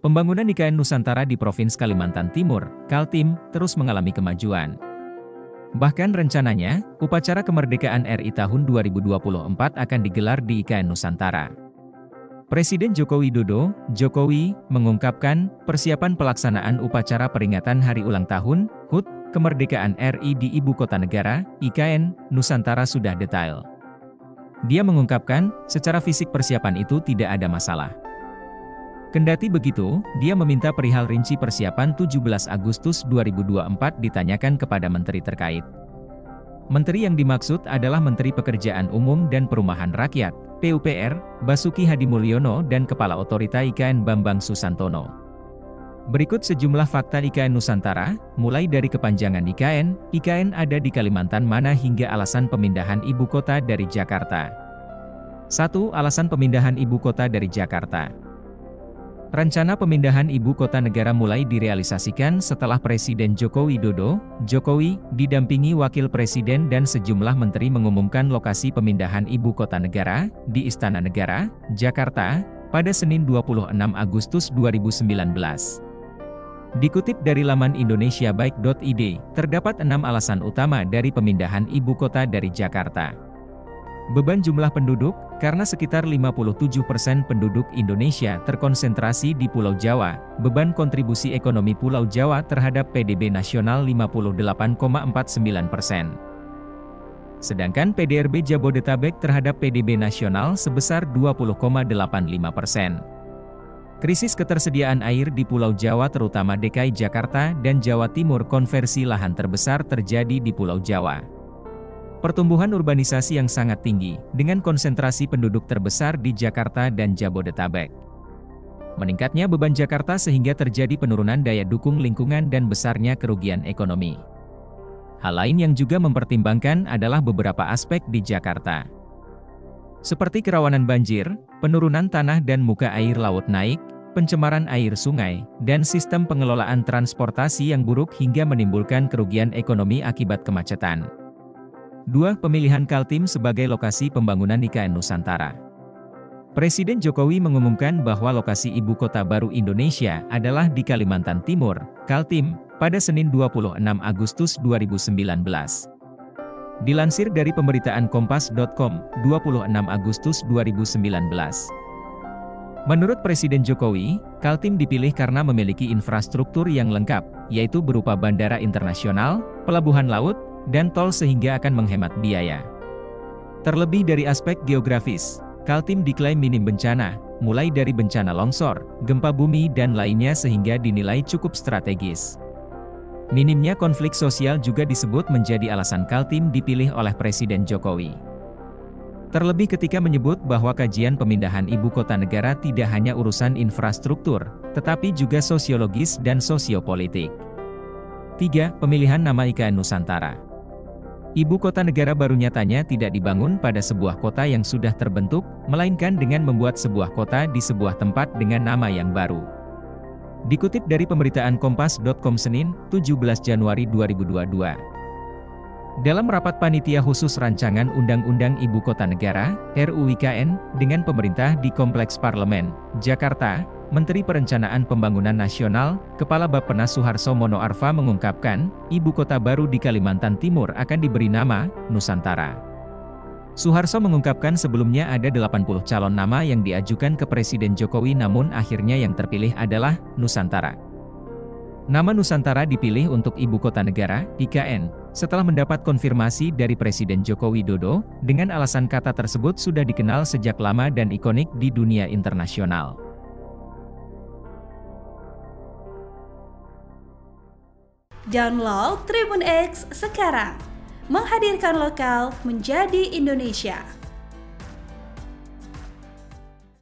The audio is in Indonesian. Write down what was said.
Pembangunan IKN Nusantara di Provinsi Kalimantan Timur, Kaltim, terus mengalami kemajuan. Bahkan rencananya, upacara kemerdekaan RI tahun 2024 akan digelar di IKN Nusantara. Presiden Joko Widodo, Jokowi, mengungkapkan, persiapan pelaksanaan upacara peringatan Hari Ulang Tahun, HUT, Kemerdekaan RI di Ibu Kota Negara, IKN, Nusantara sudah detail. Dia mengungkapkan, secara fisik persiapan itu tidak ada masalah. Kendati begitu, dia meminta perihal rinci persiapan 17 Agustus 2024 ditanyakan kepada menteri terkait. Menteri yang dimaksud adalah Menteri Pekerjaan Umum dan Perumahan Rakyat, PUPR, Basuki Hadimulyono dan Kepala Otorita IKN Bambang Susantono. Berikut sejumlah fakta IKN Nusantara, mulai dari kepanjangan IKN, IKN ada di Kalimantan mana hingga alasan pemindahan ibu kota dari Jakarta. 1. Alasan pemindahan ibu kota dari Jakarta. Rencana pemindahan ibu kota negara mulai direalisasikan setelah Presiden Joko Widodo, Jokowi, didampingi Wakil Presiden dan sejumlah menteri mengumumkan lokasi pemindahan ibu kota negara, di Istana Negara, Jakarta, pada Senin 26 Agustus 2019. Dikutip dari laman indonesiabaik.id, terdapat 6 alasan utama dari pemindahan ibu kota dari Jakarta. Beban jumlah penduduk, karena sekitar 57% penduduk Indonesia terkonsentrasi di Pulau Jawa, beban kontribusi ekonomi Pulau Jawa terhadap PDB nasional 58,49%. Sedangkan PDRB Jabodetabek terhadap PDB nasional sebesar 20,85%. Krisis ketersediaan air di Pulau Jawa terutama DKI Jakarta dan Jawa Timur konversi lahan terbesar terjadi di Pulau Jawa. Pertumbuhan urbanisasi yang sangat tinggi, dengan konsentrasi penduduk terbesar di Jakarta dan Jabodetabek. Meningkatnya beban Jakarta sehingga terjadi penurunan daya dukung lingkungan dan besarnya kerugian ekonomi. Hal lain yang juga mempertimbangkan adalah beberapa aspek di Jakarta. Seperti kerawanan banjir, penurunan tanah dan muka air laut naik, pencemaran air sungai, dan sistem pengelolaan transportasi yang buruk hingga menimbulkan kerugian ekonomi akibat kemacetan. 2. Pemilihan Kaltim sebagai lokasi pembangunan IKN Nusantara. Presiden Jokowi mengumumkan bahwa lokasi ibu kota baru Indonesia adalah di Kalimantan Timur, Kaltim, pada Senin 26 Agustus 2019. Dilansir dari pemberitaan Kompas.com, 26 Agustus 2019. Menurut Presiden Jokowi, Kaltim dipilih karena memiliki infrastruktur yang lengkap, yaitu berupa bandara internasional, pelabuhan laut, dan tol sehingga akan menghemat biaya. Terlebih dari aspek geografis, Kaltim diklaim minim bencana, mulai dari bencana longsor, gempa bumi dan lainnya sehingga dinilai cukup strategis. Minimnya konflik sosial juga disebut menjadi alasan Kaltim dipilih oleh Presiden Jokowi. Terlebih ketika menyebut bahwa kajian pemindahan ibu kota negara tidak hanya urusan infrastruktur, tetapi juga sosiologis dan sosiopolitik. 3. Pemilihan nama IKN Nusantara. Ibu kota negara baru nyatanya tidak dibangun pada sebuah kota yang sudah terbentuk, melainkan dengan membuat sebuah kota di sebuah tempat dengan nama yang baru. Dikutip dari pemberitaan Kompas.com Senin, 17 Januari 2022. Dalam rapat panitia khusus rancangan Undang-Undang Ibu Kota Negara, RUU-IKN, dengan pemerintah di Kompleks Parlemen, Jakarta, Menteri Perencanaan Pembangunan Nasional, Kepala Bappenas Suharso Mono Arfa mengungkapkan, ibu kota baru di Kalimantan Timur akan diberi nama Nusantara. Suharso mengungkapkan sebelumnya ada 80 calon nama yang diajukan ke Presiden Jokowi namun akhirnya yang terpilih adalah Nusantara. Nama Nusantara dipilih untuk ibu kota negara, IKN, setelah mendapat konfirmasi dari Presiden Joko Widodo, dengan alasan kata tersebut sudah dikenal sejak lama dan ikonik di dunia internasional. Download Tribun X sekarang, menghadirkan lokal menjadi Indonesia.